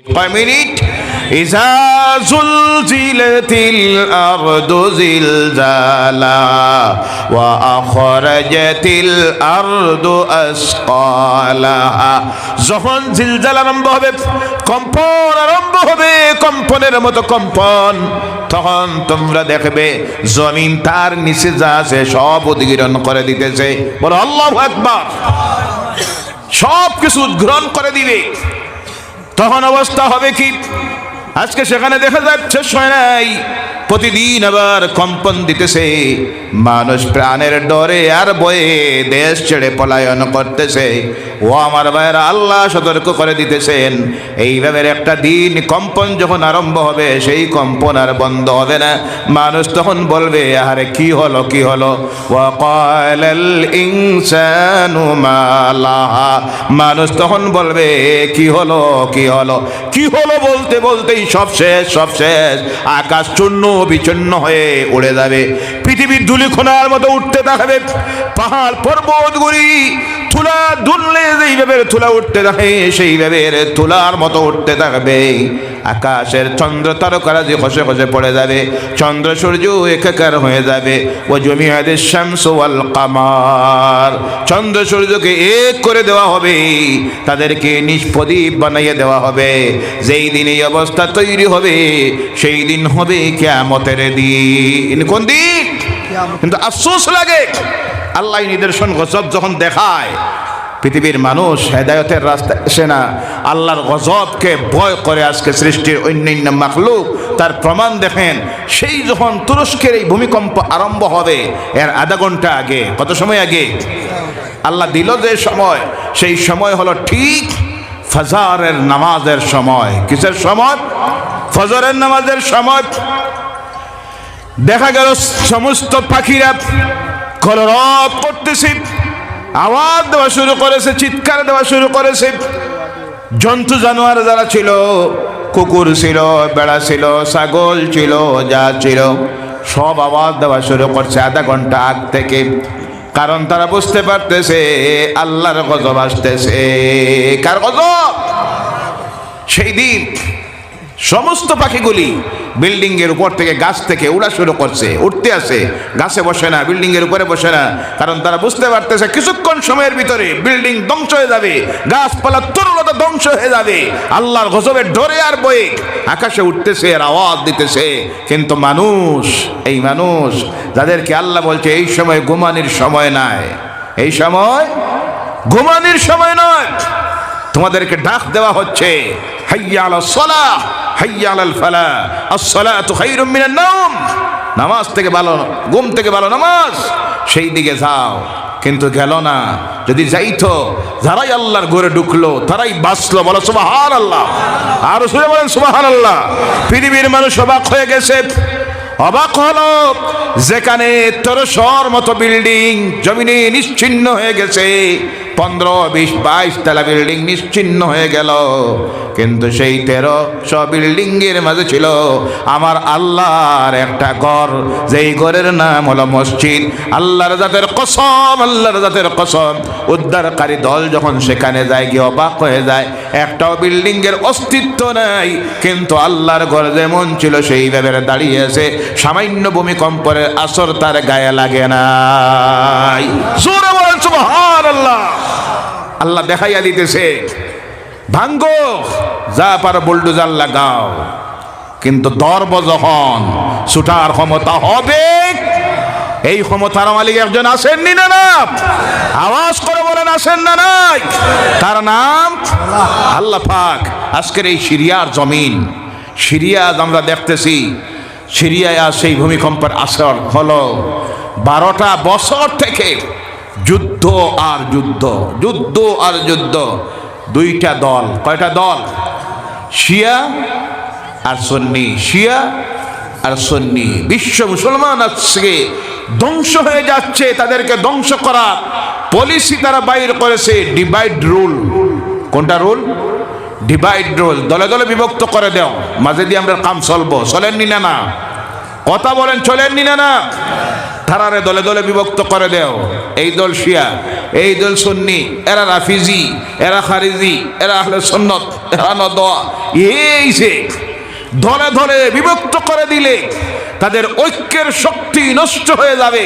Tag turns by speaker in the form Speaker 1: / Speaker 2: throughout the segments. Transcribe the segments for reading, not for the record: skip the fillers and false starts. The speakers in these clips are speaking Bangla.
Speaker 1: কয় মিনিট? ইযা যুলজিলাতিল আরদু জিলজালা ওয়া আখরাজাতিল আরদু আসকালাহা। যখন জিলজাল আরম্ভ হবে, কম্পন আরম্ভ হবে, কম্পনের মতো কম্পন, তখন তোমরা দেখবে জমিন তার নিচে যা আছে সব উদ্গীরণ করে দিতেছে। বলো আল্লাহু আকবার। সব কিছু গ্রহণ করে দিবে। তখন অবস্থা হবে কি? আজকে সেখানে দেখা যাচ্ছে শেষ নাই, প্রতিদিন আবার কম্পন দিতেছে, মানুষ প্রাণের ডরে আর ভয়ে দেশ ছেড়ে পলায়ন করতেছে। ও আমার ভাইয়েরা, আল্লাহ সতর্ক করে দিতেছেন, এইভাবে একটা দিন কম্পন যখন আরম্ভ হবে, সেই কম্পন আর বন্ধ হবে না। মানুষ তখন বলবে, আরে কি হলো কি হলো? ওয়া ক্বালাল ইনসানু মা লাহা। মানুষ তখন বলবে, কি হলো কি হলো কি হলো, বলতে বলতেই সব শেষ সব শেষ। আকাশ চূর্ণ বিচূর্ণ হয়ে উড়ে যাবে, পৃথিবীর ধুলিকণার মতো উঠতে থাকবে, পাহাড় পর্বতগুলি তুলা দুললে যেইভাবে তুলা উঠতে থাকে সেইভাবে তুলার মতো উঠতে থাকবে। আকাশের চন্দ্র তারকারাজি খসে খসে পড়ে যাবে, চন্দ্র সূর্য একাকার হয়ে যাবে। ও জমিয়াতিশ শামসু ওয়াল কামার, চন্দ্র সূর্যকে এক করে দেওয়া হবে, তাদেরকে নিষ্প্রদীপ বানাইয়ে দেওয়া হবে। যেই দিন এই অবস্থা তৈরি হবে, সেই দিন হবে কিয়ামতের দিন। কোন দিন? কিন্তু আফসোস লাগে, আল্লাহ নিদর্শন গজব যখন দেখায়, পৃথিবীর মানুষ হেদায়েতের রাস্তায় আসে না, আল্লাহর গজবকে ভয় করে। আজকে সৃষ্টির অন্যান্য মাখলুক তার প্রমাণ দেখেন। সেই যখন তুরস্কের এই ভূমিকম্প আরম্ভ হবে, এর আধা ঘন্টা আগে, কত সময় আগে আল্লাহ দিল যে সময়, সেই সময় হলো ঠিক ফজরের নামাজের সময়। কিসের সময়? ফজরের নামাজের সময়। দেখা গেল সমস্ত পাখিরা কলরব করতেছে, আওয়াজ দেওয়া শুরু করেছে, চিৎকার দেওয়া শুরু করেছে। জন্তু জানোয়ার যারা ছিল, কুকুর ছিল, বেড়া ছিল, ছাগল ছিল, যা ছিল সব আওয়াজ দেওয়া শুরু করছে আধা ঘন্টা আগ থেকে। কারণ তারা বুঝতে পারতেছে আল্লাহর গজব আসতেছে। কার গজব? সেই দিন সমস্ত পাখিগুলি বিল্ডিং এর উপর থেকে, গাছ থেকে উড়া শুরু করছে, উঠতে আসে, গাছে বসে না, বিল্ডিং এর উপরে বসে না। কারণ তারা বুঝতে পারতেছে কিছুক্ষণ সময়ের ভিতরে বিল্ডিং ধ্বংস হয়ে যাবে, গাছপালা তরুলতা ধ্বংস হয়ে যাবে। আল্লাহর গজবের ডরে আর বয়ে আকাশে উঠতেছে আর আওয়াজ দিতেছে। কিন্তু মানুষ, এই মানুষ যাদেরকে আল্লাহ বলছে এই সময় ঘুমানির সময় নাই, এই সময় ঘুমানির সময় নয়, তোমাদেরকে ডাক দেওয়া হচ্ছে, হাইয়া আলাস সালাহ হাইয়া আলাল ফালাহ, আস-সালাতু খায়রুম মিনান নাওম। নামাজ থেকে ভালো, ঘুম থেকে ভালো নামাজ, সেই দিকে যাও। কিন্তু গেল না। যদি যাইতো, যারাই আল্লাহর ঘরে ঢুকলো তারাই বাঁচলো। বলো সুবহানাল্লাহ। আর রাসূল বলেন সুবহানাল্লাহ। পৃথিবীর মানুষ অবাক হয়ে গেছে। অবাক হলো, যেখানে 1300 মতো বিল্ডিং জমিনে নিশ্চিহ্ন হয়ে গেছে, 15, 20, 22 তলা বিল্ডিং নিশ্চিহ্ন হয়ে গেল, কিন্তু সেই 1300 বিল্ডিং এর মাঝে ছিল আমার আল্লাহর একটা ঘর, যেই ঘরের নাম হলো মসজিদ। আল্লাহর জাতের কসম, আল্লাহর জাতের কসম, উদ্ধারকারী দল যখন সেখানে যায়, গিয়ে অবাক হয়ে যায়, একটাও বিল্ডিং এর অস্তিত্ব নাই, কিন্তু আল্লাহর ঘর যেমন ছিল সেইভাবে দাঁড়িয়ে আছে। সামান্য ভূমিকম্পের আসর তার গায়ে লাগে নাই। জোরে বলেন সুবহানাল্লাহ। আল্লাহ দেখাইয়া দিতেছে, ভাঙ্গো, যা পারো বুলডোজার লাগাও, কিন্তু ধরব যখন ছুটার ক্ষমতা হবে, এই ক্ষমতার মালিক একজন আসেননি না? না, আওয়াজ করে বলেন আসেন না? নাই, তার নাম আল্লাহ পাক। আজকের এই সিরিয়ার জমিন, সিরিয়া আমরা দেখতেছি, সিরিয়ায় আর সেই ভূমিকম্পের আসর হলো 12টা বছর থেকে যুদ্ধ আর যুদ্ধ, যুদ্ধ আর যুদ্ধ। দুইটা দল, কয়টা দল? শিয়া আর সুন্নি, শিয়া আর সুন্নি। বিশ্ব মুসলমান আজকে ধ্বংস হয়ে যাচ্ছে। তাদেরকে ধ্বংস করা পলিসি তারা বাইর করেছে, ডিভাইড রুল। কোনটা রুল? Divide rule. দলে দলে বিভক্ত করে দাও, মাঝে দিয়ে আমরা কাম চলবো। চলেননি না? না, কথা বলেন, চলেননি না? না, তারারে দলে দলে বিভক্ত করে দেও, এই দল শিয়া, এই দল সুন্নি, এরা রাফিজি, এরা খারিজি, এরা আহলে সুন্নত, এরা নদওয়া, এই যে দলে দলে বিভক্ত করে দিলে তাদের ঐক্যের শক্তি নষ্ট হয়ে যাবে।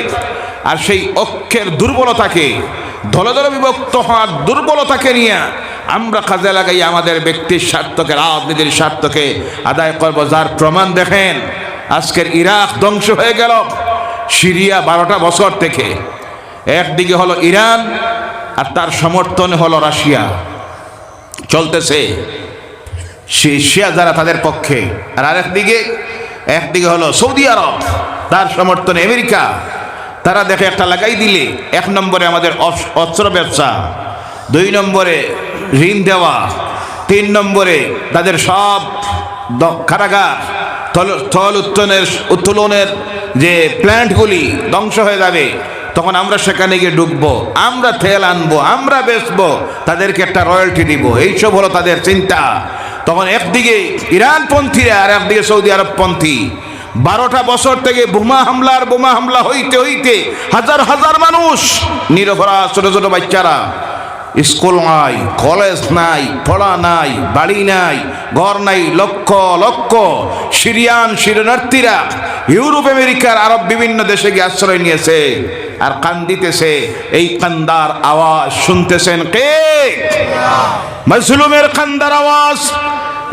Speaker 1: আর সেই ঐক্যের দুর্বলতাকে, দলে দলে বিভক্ত হওয়ার দুর্বলতাকে নিয়ে আমরা কাজে লাগাই আমাদের ব্যক্তির স্বার্থকে, রাজনীতির স্বার্থকে আদায় করবো। যার প্রমাণ দেখেন, আজকের ইরাক ধ্বংস হয়ে গেল। সিরিয়া 12টা বছর থেকে একদিকে হলো ইরান আর তার সমর্থনে হলো রাশিয়া চলতেছে, শিয়া যারা তাদের পক্ষে, আর একদিকে হলো সৌদি আরব, তার সমর্থনে আমেরিকা। তারা দেখে একটা লাগাই দিলে 1 নম্বরে আমাদের অস্ত্র ব্যবসা, 2 নম্বরে ঋণ দেওয়া, 3 নম্বরে তাদের সব কারাগার, স্থল উত্তোলনের যে প্ল্যান্টগুলি ধ্বংস হয়ে যাবে। তখন আমরা সেখানে গিয়ে ঢুকবো, আমরা তেল আনবো, আমরা বেচবো, তাদেরকে একটা রয়্যালটি দিব, এইসব হলো তাদের চিন্তা। তখন একদিকে ইরানপন্থীরা আর একদিকে সৌদি আরবপন্থী। 12টা বছর থেকে বোমা হামলা হইতে হইতে হাজার হাজার মানুষ নিরপরাধ, ছোট ছোট বাচ্চারা, স্কুল নাই, কলেজ নাই, পড়া নাই, বাড়ি নাই, ঘর নাই, লক্ষ লক্ষ সিরিয়ান শরণার্থীরা ইউরোপ, আমেরিকার, আরব বিভিন্ন দেশে গিয়ে আশ্রয় নিয়েছে আর কান্দিতেছে। এই কান্দার আওয়াজ শুনতেছেন কে? মাজলুমের কান্দার আওয়াজ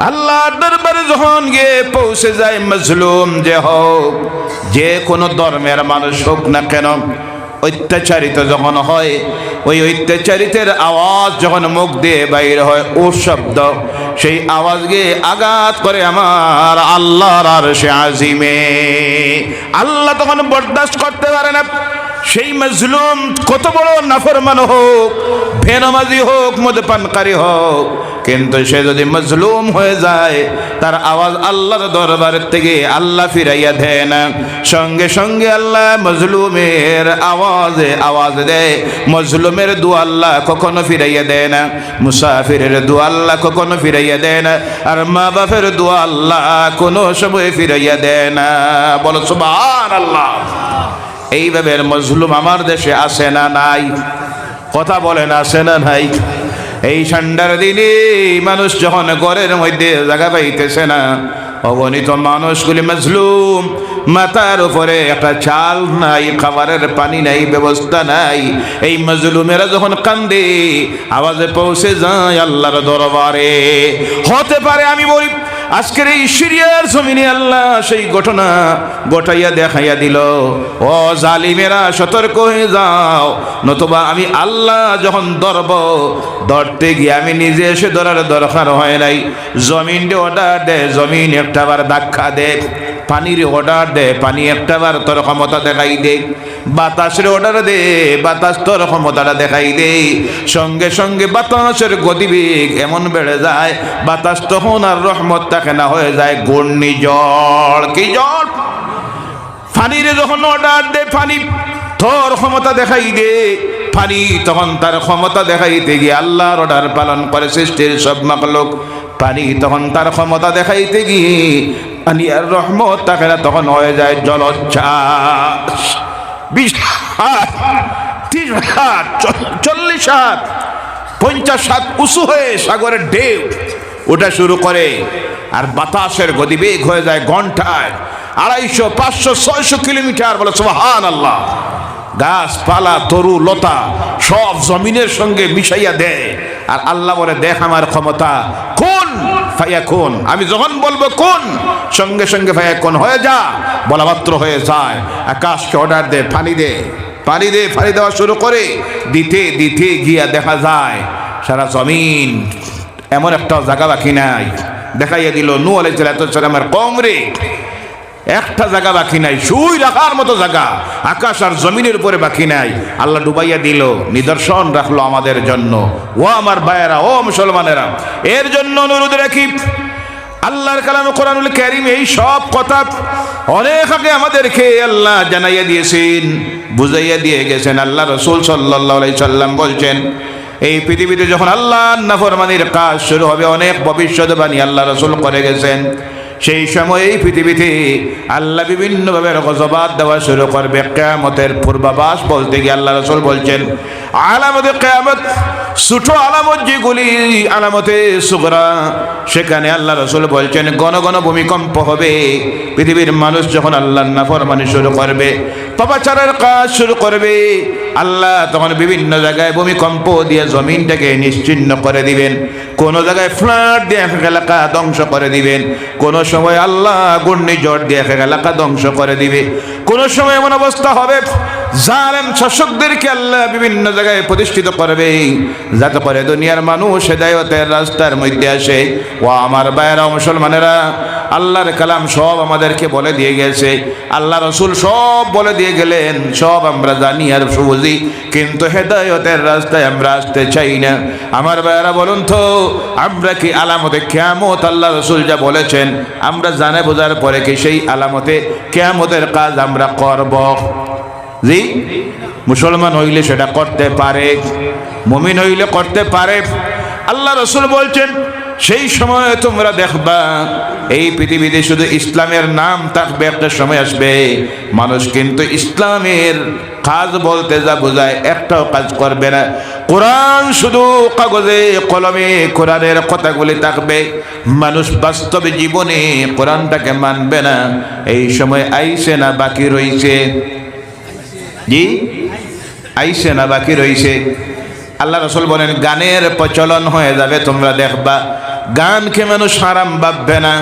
Speaker 1: আল্লাহর দরবারে যখন গিয়ে পৌঁছে যায়, মাজলুম যে হোক, যে কোনো ধর্মের মানুষ হোক না কেন, অত্যাচারিত যখন হয়, ওই অত্যাচারিতের আওয়াজ যখন মুখ দিয়ে বাইর হয়, ও শব্দ, সেই আওয়াজ গিয়ে আঘাত করে আমার আল্লাহর আরশে আজিমে। আল্লাহ তখন বরদাস্ত করতে পারে না। সেই মাজলুম কত বড় নাফরমান হোক, বেনামাজি হোক, মদপানকারী হোক, কিন্তু সে যদি মাজলুম হয়ে যায়, তার আওয়াজ আল্লাহর দরবারের থেকে আল্লাহ ফিরাইয়া দেয় না। সঙ্গে সঙ্গে আল্লাহ মাজলুমের আওয়াজ দেয়। মাজলুমের দোয়া আল্লাহ কখনো ফিরাইয়া দেয় না, মুসাফিরের দোয়া আল্লাহ কখনো ফিরাইয়া দেয় না, আর মা বাপের দোয়া আল্লাহ কোনো সময় ফিরাইয়া দেয় না। বলো সুবহানাল্লাহ। এইভাবে মাজলুম আমার দেশে আসে না নাই? কথা বলেন, আসে না নাই? এই ঠান্ডার দিনে মানুষ যখন ঘরের মধ্যে জায়গা পাইতেছে না, অগণিত মানুষগুলি মাজলুম, মাথার উপরে একটা চাল নাই, খাবারের পানি নাই, ব্যবস্থা নাই। এই মাজলুমেরা যখন কান্দে, আওয়াজে পৌঁছে যায় আল্লাহর দরবারে। হতে পারে আমি বলি, আজকের এই সিরিয়ার জমিনে আল্লাহ সেই ঘটনা গোটাইয়া দেখাইয়া দিল। ও জালিমেরা, সতর্ক হয়ে যাও, নতুবা আমি আল্লাহ যখন ধরতে গিয়ে আমি নিজে এসে ধরার দরকার হয় নাই। জমিনকে অর্ডার দে, জমিন একটাবার ধাক্কা দে। পানির অর্ডার দে, পানি একটাবার তোর ক্ষমতা দেখাই দে। বাতাসের অর্ডার দে, বাতাস তোর ক্ষমতাটা দেখাই দে। সঙ্গে সঙ্গে বাতাসের গতিবেগ এমন বেড়ে যায়, বাতাস তখন আর রহমত থাকে না, হয়ে যায় ঘূর্ণিঝড়। কি ঝড়? পানিরে যখন অর্ডার দে, পানি তোর ক্ষমতা দেখাই দে। পানি তখন তার ক্ষমতা দেখাইতে গিয়ে আল্লাহর অর্ডার পালন করে সৃষ্টির সব মাখলুক। পানি তখন তার ক্ষমতা দেখাইতে গিয়ে পানি আর রহমত থাকে না, তখন হয়ে যায় জলোচ্ছ্বাস। 20 হাত, 30 হাত, 40 হাত, 50 হাত উঁচু হয়ে সাগরের ঢেউ ওটা শুরু করে। আর বাতাসের গতিবেগ হয়ে যায় ঘন্টায় 250, 500, 600 কিলোমিটার। বলে সুবহানাল্লাহ। গাছপালা, তরু লতা সব জমিনের সঙ্গে মিশাইয়া দেয়। আর আল্লাহ বলে, দেখ আমার ক্ষমতা, কোন ফায়াকুন। আমি যখন বলবো কোন, সঙ্গে সঙ্গে ফায়াকুন হয়ে যা, বলা মাত্র হয়ে যায়। আকাশকে অর্ডার দে, পানি দে, পানি দে, পানি দেওয়া শুরু করে। দিতে দিতে গিয়া দেখা যায় সারা জমিন এমন একটা জায়গা বাকি নাই। দেখাইয়া দিল নূহ আলাইহিস সালামের কওমরে একটা জায়গা বাকি নাই, শুই রাখার মতো জায়গা আকাশ আর জমিনের উপরে বাকি নাই। আল্লাহ ডুবাইয়া দিল, নিদর্শন রাখলো আমাদের জন্য। ও আমার ভাইয়েরা, ও মুসলমানেরা, এর জন্য অনুরোধ রাখি, আল্লাহর কালামে কোরআনুল কারীম এই সব কথা অনেক আগে আমাদেরকে আল্লাহ জানাইয়া দিয়েছেন, বুঝাইয়া দিয়ে গেছেন। আল্লাহ রাসূল সাল্লাল্লাহু আলাইহি সাল্লাম বলছেন, এই পৃথিবীতে যখন আল্লাহর নাফরমানির কাজ শুরু হবে, অনেক ভবিষ্যৎবাণী আল্লাহ রাসূল করে গেছেন। সেই সময় এই পৃথিবীতে আল্লাহ বিভিন্নভাবে গজবাত দেওয়া শুরু করবে। কিয়ামতের পূর্বাভাস বলতে গিয়ে আল্লাহ রাসূল বলছেন আলামতে কিয়ামত, ছোট আলামত যেগুলি আলামতে সুগরা, সেখানে আল্লাহ রাসূল বলছেন ঘন ঘন ভূমিকম্প হবে। পৃথিবীর মানুষ যখন আল্লাহর নাফরমানি শুরু করবে, পাপাচারের কাজ শুরু করবে, আল্লাহ তখন বিভিন্ন জায়গায় ভূমিকম্প দিয়ে জমিনটাকে নিশ্চিহ্ন করে দিবেন। কোন জায়গায় ফ্লাড দিয়ে এক এলাকা ধ্বংস করে দিবেন, কোন সময় আল্লাহ ঘূর্ণিঝড় দিয়ে এক এলাকা ধ্বংস করে দিবে। কোন সময় এমন অবস্থা হবে জালেম শাসকদেরকে আল্লাহ বিভিন্ন জায়গায় প্রতিষ্ঠিত করবে, যাতে করে দুনিয়ার মানুষ হেদায়েতের রাস্তার মধ্যে আসে। ও আমার ভাইয়েরা মুসলমানেরা, আল্লাহর কালাম সব আমাদেরকে বলে দিয়ে গেছে, আল্লাহ রসুল সব বলে দিয়ে গেলেন, সব আমরা জানি আর বুঝি, কিন্তু হেদায়েতের রাস্তায় আমরা আসতে চাই না। আমার ভাইয়েরা বলুন তো, আমরা কি আলামতে কিয়ামত আল্লাহ রসুল যা বলেছেন আমরা জানে বোঝার পরে কি সেই আলামতে কিয়ামতের কাজ আমরা করব? জি, মুসলমান হইলে সেটা করতে পারে, মুমিন হইলে করতে পারে। আল্লাহ রসুল বলছেন সেই সময় তোমরা দেখবা এই পৃথিবীতে শুধু ইসলামের নাম থাকবে, একটা সময় আসবে মানুষ কিন্তু ইসলামের কাজ বলতে যা বোঝায় একটাও কাজ করবে না। কোরআন শুধু কাগজে কলমে কোরআনের কথাগুলি থাকবে, মানুষ বাস্তবে জীবনে কোরআনটাকে মানবে না। এই সময় আইছে না বাকি রইছে? জি, আইছে না বাকি রইছে? আল্লাহ রসুল বলেন গানের প্রচলন হয়ে যাবে, তোমরা দেখবা গানকে মানুষ হারাম ভাববে না,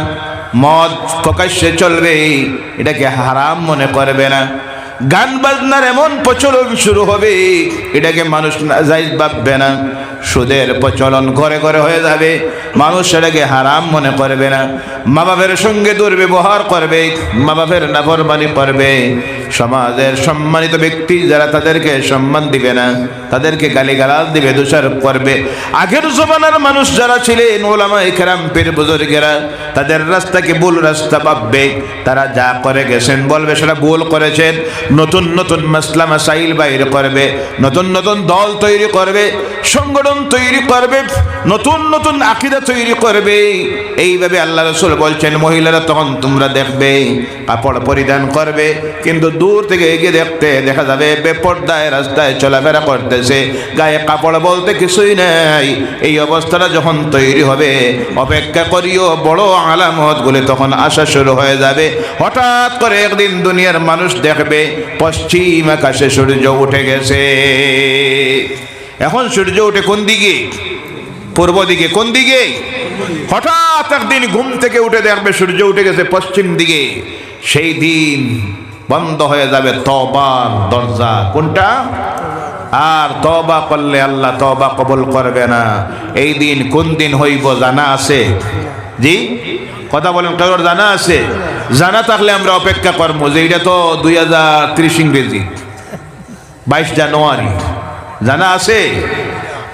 Speaker 1: মদ প্রকাশ্যে চলবে এটাকে হারাম মনে করবে না, গান বাজনার এমন প্রচলন শুরু হবে এটাকে মানুষ নাজায়েজ ভাববে না, সুদের প্রচলন ঘরে ঘরে হয়ে যাবে, মানুষ সেটাকে হারাম মনে করবে না, মা বাপের সঙ্গে দুর্ব্যবহার করবে, মা বাপের নাফরমানি করবে, সমাজের সম্মানিত ব্যক্তি যারা তাদেরকে সম্মান দিবে না, তাদেরকে গালিগালাজ দিবে, দোষারোপ করবে। আগের জমানার মানুষ যারা ছিলেন ওলামায়ে কেরাম পীর বুজুর্গেরা, তাদের রাস্তাকে ভুল রাস্তা ভাববে, তারা যা করে গেছেন বলবে সেটা ভুল করেছেন। নতুন নতুন মাসলা মাসাইল বাইর করবে, নতুন নতুন দল তৈরি করবে, সংগঠন তৈরি করবে, নতুন নতুন আকীদা তৈরি করবে। এইভাবে আল্লাহ রাসূল বলছেন মহিলারা তখন তোমরা দেখবে কাপড় পরিধান করবে, কিন্তু দূর থেকে এগিয়ে দেখতে দেখা যাবে বেপরদায় রাস্তায় চলাফেরা করতেছে, গায়ে কাপড় বলতে কিছুই নাই। এই অবস্থাটা যখন তৈরি হবে অপেক্ষা করিও, বড় আলামতগুলি তখন আসা শুরু হয়ে যাবে। হঠাৎ করে একদিন দুনিয়ার মানুষ দেখবে পশ্চিম আকাশে সূর্য উঠে গেছে। এখন সূর্য উঠে কোন দিকে? পূর্ব দিকে। কোন দিকে? হঠাৎ একদিন ঘুম থেকে উঠে দেখবে সূর্য উঠে গেছে পশ্চিম দিকে। সেই দিন বন্ধ হয়ে যাবে তওবার দরজা। কোনটা? আর তওবা করলে আল্লাহ তওবা কবুল করবে না। এই দিন কোন দিন হইব জানা আছে? জি, কথা বলেন, কারোর জানা আছে? জানা থাকলে আমরা অপেক্ষা করবো যে এটা তো 2030 ইংরেজি 22 জানুয়ারি। জানা আছে?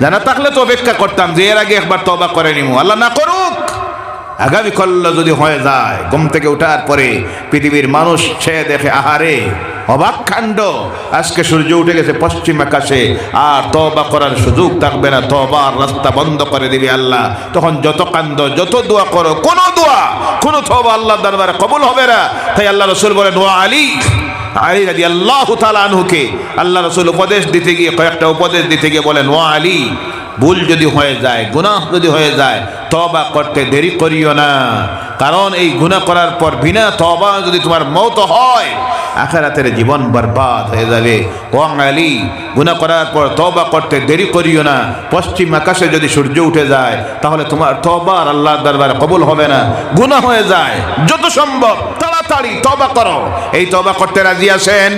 Speaker 1: জানা থাকলে তো অপেক্ষা করতাম যে এর আগে একবার তওবা করে নিব। আল্লাহ না করুক, আগামীকাল যদি হয়ে যায় ঘুম থেকে ওঠার পরে পৃথিবীর মানুষ সে দেখে আহারে অবাক কাণ্ড, আজকে সূর্য উঠে গেছে পশ্চিম আকাশে, আর তওবা করার সুযোগ থাকবে না, তওবার রাস্তা বন্ধ করে দিবে আল্লাহ। তখন যত কান্দ যত দোয়া করো, কোনো দোয়া কোনো তওবা আল্লাহর দরবারে কবুল হবে না। তাই আল্লাহ রাসূল বলেন ও আলী রাদিয়াল্লাহু তাআলা আনহুকে আল্লাহ রাসূল উপদেশ দিতে গিয়ে কয়েকটা উপদেশ দিতে গিয়ে বলেন ও আলী, ভুল যদি হয়ে যায়, গুনাহ যদি হয়ে যায়, তওবা করতে দেরি করিও না। কারণ এই গুনাহ করার পর বিনা তওবা যদি তোমার মওত হয় আখিরাতের জীবন বরবাদ হয়ে যাবে। ও আলী, গুনাহ করার পর তওবা করতে দেরি করিও না। পশ্চিম আকাশে যদি সূর্য উঠে যায় তাহলে তোমার তওবা আল্লাহর দরবারে কবুল হবে না। গুনাহ হয়ে যায়, যত সম্ভব তাড়াতাড়ি তওবা করো। এই তওবা করতে রাজি আছেন?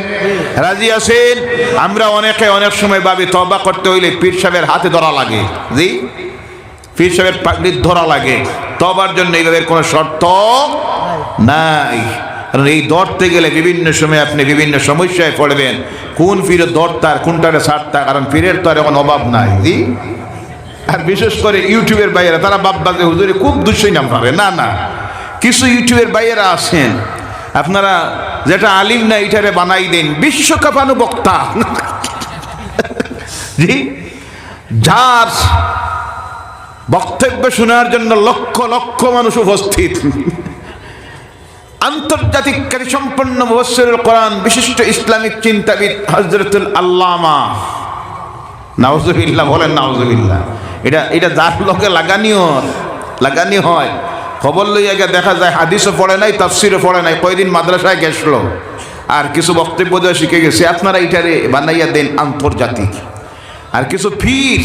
Speaker 1: রাজি আছেন? আমরা অনেকে অনেক সময় ভাবি তওবা করতে হইলে পীর সাহেবের হাতে ধরা লাগে। জি, পীর সাহেবের পাগড়ি ধরা লাগে। তওবার জন্য এইভাবে কোনো শর্ত নাই। কারণ এই ধরতে গেলে বিভিন্ন সময় আপনি বিভিন্ন সমস্যায় পড়বেন। কোন পীরের ধরতার, কোনটারে ছাড়তা, কারণ পীরের তো আর এখন অভাব নাই। জি, আর বিশেষ করে ইউটিউবের বাইরে তারা বাবা যে হুজুরে খুব দুঃসই নাম পাবে না। না, কিছু ইউটিউবের বাইরেরা আছেন, আপনারা যেটা আলিম না এটারে বানাই দেন বিশ্বকাপানু বক্তা। জি, যার বক্তব্য শোনার জন্য লক্ষ লক্ষ মানুষ উপস্থিত, আন্তর্জাতিক খ্যাতিসম্পন্ন মুফাসসিরুল কোরআন বিশিষ্ট ইসলামিক চিন্তাবিদ হযরতুল আল্লামা, নাউজুবিল্লাহ বলেন নাউজুবিল্লাহ, এটা যার লোকে লাগানি হয় খবর লইয়া গিয়ে দেখা যায় হাদিসও পড়ে নাই, তাফসিরও পড়ে নাই, কয়দিন মাদ্রাসায় গেছিল আর কিছু বক্তব্য দেওয়া শিখে গেছে। আপনারা এইটারে বানাইয়া দেন আন্তর্জাতিক। আর কিছু ফির,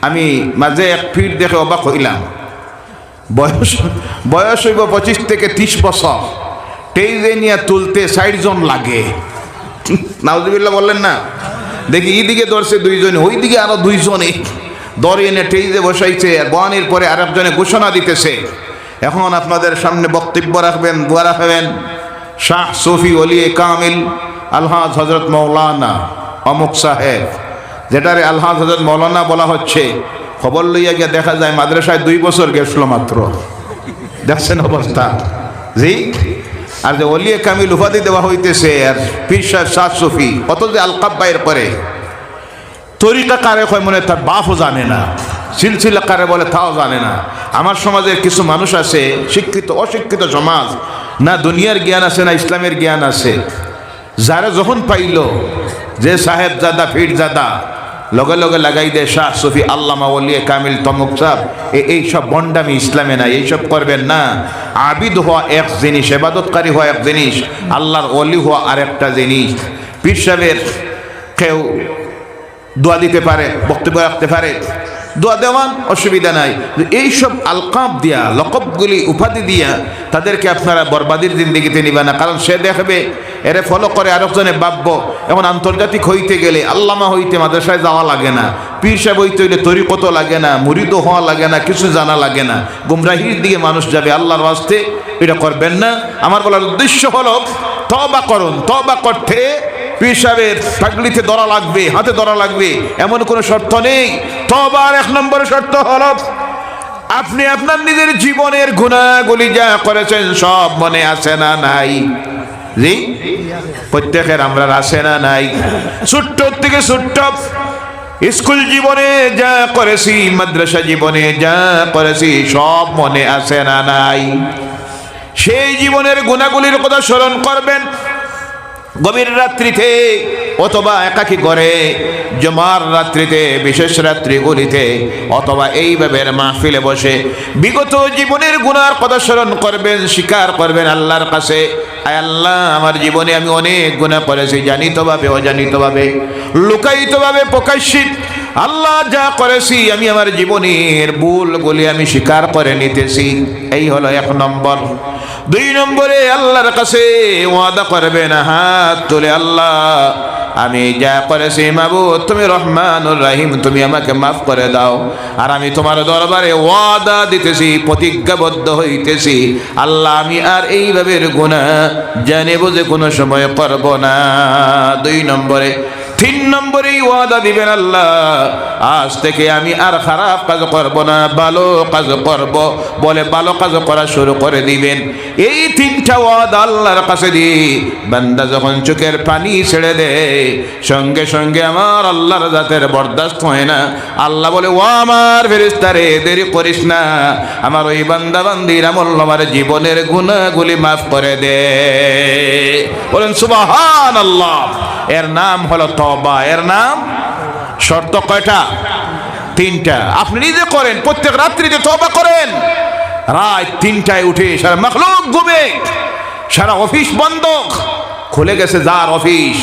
Speaker 1: আমি মাঝে এক ফির দেখে অবাক হইলাম, বয়স হইব 25 থেকে 30 বছর, টেইজে নিয়ে তুলতে 60 জন লাগে। নাউজুবিল্লাহ বললেন না? দেখি এইদিকে ধরছে 2 জনে, ওইদিকে আরো 2 জনে ধরে এনে টেইজে বসাইছে, আর বয়ানের পরে আরেকজনে ঘোষণা দিতেছে। এখন আপনাদের সামনে বক্তব্য রাখবেন, দোয়া রাখবেন শাহ সফি ওলিয়ে কামিল আলহাজ হজরত মৌলানা অমুক সাহেব, যেটারে আলহাজ হজরত মৌলানা বলা হচ্ছে। খবর লইয়া গিয়ে দেখা যায় মাদ্রাসায় 2 বছর গেছিল মাত্র। দেখছেন অবস্থা? জি। আর যে ওলিয়ে কামিল উপাধি দেওয়া হইতেছে আর পীর সাহেব শাহ সফি, কত যে আলকাব বাইর করে। তরিকা কারে কয় মনে তার বাপও জানে না, সিলসিলা কারে বলে তাও জানে না। আমার সমাজের কিছু মানুষ আছে, শিক্ষিত অশিক্ষিত সমাজ, না দুনিয়ার জ্ঞান আছে না ইসলামের জ্ঞান আছে। যারা যখন পাইল যে সাহেব জাদা ফির জাদা, লগে লগে লাগাই দেয় শাহ সফি আল্লামা ওলিয়ে কামিল তমুক সাহেব। এইসব বন্ডামি ইসলামে নাই, এইসব করবেন না। আবিদ হওয়া এক জিনিস, ইবাদতকারী হওয়া এক জিনিস, আল্লাহর ওলি হওয়া আরেকটা জিনিস। পীর সাহেবের কেউ দোয়া দিতে পারে, বক্তব্য রাখতে পারে, দোয়া দেওয়ান, অসুবিধা নাই। এইসব আলকাব দিয়া, লকবগুলি উপাধি দিয়া তাদেরকে আপনারা বরবাদির জিন্দেগিতে নিবে না। কারণ সে দেখবে এরে ফলো করে আরেকজনে ভাবব। এখন আন্তর্জাতিক হইতে গেলে আল্লামা হইতে মাদ্রাসায় যাওয়া লাগে না, পীর সাহেব হইতে হইলে তরিকত লাগে না, মুরিদও হওয়া লাগে না, কিছু জানা লাগে না। গুমরাহির দিকে মানুষ যাবে, আল্লাহর ওয়াস্তে এটা করবেন না। আমার বলার উদ্দেশ্য হলো তওবা করুন। তওবা করতে পীর সাহেবের পাগড়িতে ধরা লাগবে, হাতে ধরা লাগবে এমন কোনো শর্ত নেই। তওবার 1 নম্বর শর্ত হলো আপনি আপনার নিজের জীবনের গুনাহগুলি যা করেছেন সব মনে আছে না নাই? জি, প্রত্যেকের আমরা আছে না নাই? ছোট্ট থেকে ছোট্ট স্কুল জীবনে যা করেছি, মাদ্রাসা জীবনে যা করেছি সব মনে আছে না নাই? সেই জীবনের গুনাহগুলির কথা স্মরণ করবেন গভীর রাত্রিতে অথবা একাকী করে, জুমার রাত্রিতে, বিশেষ রাত্রিগুলিতে, অথবা এইভাবে মাহফিলে বসে বিগত জীবনের গুনার কথা স্মরণ করবেন, স্বীকার করবেন আল্লাহর কাছে। আয় আল্লাহ, আমার জীবনে আমি অনেক গুনাহ করেছি, জানিতভাবে অজানিতভাবে, লুকায়িতভাবে প্রকাশ্যে। আল্লাহ যা করেছি আমি আমার জীবনের ভুলগুলি আমি স্বীকার করে নিতেছি। এই হলো 1 নম্বর। 2 নম্বরে আল্লাহর কাছে ওয়াদা করবেন, হাত তুলে, আল্লাহ আমি যা করেছি মাবুদ তুমি রহমানুর রহিম, তুমি আমাকে মাফ করে দাও। আর আমি তোমার দরবারে ওয়াদা দিতেছি, প্রতিজ্ঞাবদ্ধ হইতেছি, আল্লাহ আমি আর এইভাবে গুনাহ জানি বুঝে কোনো সময় করব না। 2 নম্বরে। 3 নম্বরে ওয়াদা দিবেন, আল্লাহ আজ থেকে আমি আর খারাপ কাজ করব না, ভালো কাজ করব বলে ভালো কাজ করা শুরু করে দিবেন। এই 3টা ওয়াদা আল্লাহর কাছে দি বান্দা যখন চোখের পানি ছেড়ে দেয়, সঙ্গে সঙ্গে আমার আল্লাহর জাতের বরদাস্ত হয় না। আল্লাহ বলে, ও আমার ফেরেশতারে দেরি করিস না, আমার ওই বান্দা বান্দির আমল আমার জীবনের গুনাহগুলি মাফ করে দে। বলেন সুবহানাল্লাহ। এর নাম হলো তওবা। এর নাম শর্ত কয়টা? 3টা। আপনি নিজে করেন, প্রত্যেক রাত্রিতে তওবা করেন। রাত 3টায় উঠে সারা মাখলুক ঘুমে, সারা অফিস বন্ধ, খুলে গেছে যার অফিস,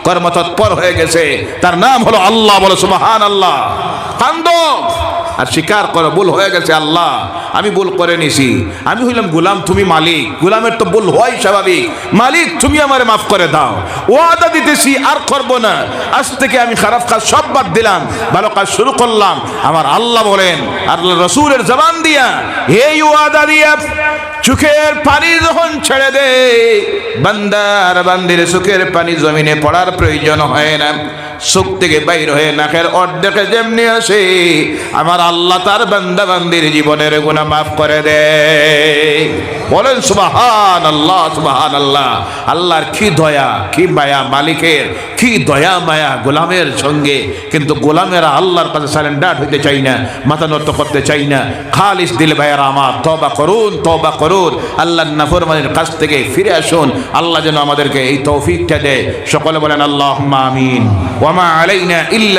Speaker 1: কর্মতৎপর হয়ে গেছে, তার নাম হলো আল্লাহ। বলো সুবহানাল্লাহ। কান্দো আর স্বীকার করো, ভুল হয়ে গেছে, আল্লাহ আমি ভুল করে নিছি, আমি হইলাম গোলাম, তুমি মালিক, গোলামের তো ভুল হয় স্বাভাবিক, মালিক তুমি আমারে মাফ করে দাও। ওয়াদা দিতেছি আর করব না, আজ থেকে আমি খারাপ কাজ সব বাদ দিলাম, ভালো কাজ শুরু করলাম। আমার আল্লাহ বলেন, আল্লাহ রসুলের জবান দিয়া এই ওয়াদা দিয়া চোখের পানি যখন ছেড়ে দে, বান্দার বান্দির চোখের পানি জমিনে পড়ার প্রয়োজন হয় না। চোখ থেকে বাইর হয়ে নাকের অর্ধেকে যেমনি আসে, আমার আল্লাহ তার বান্দা বান্দির জীবনের গুনাহ মাফ করে দেয়। বলেন সুবহানাল্লাহ, সুবহানাল্লাহ। আল্লাহর কি দয়া, কি মায়া মালিকের, কি দয়া মায়া গোলামের সঙ্গে, কিন্তু গোলামেরা আল্লাহর কাছে সারেন্ডার হইতে চাই না, মাথা নত করতে চাই না। খালিস দিল ভাইয়েরা আমার, তওবা করুন, তওবা করুন, আল্লাহর নাফরমানির কাছ থেকে ফিরে আসুন। আল্লাহ যেন আমাদেরকে এই তৌফিকটা দেয়। সকলে বলেন আল্লাহুম্মা আমিন। ওয়া মা আলাইনা ইল্লা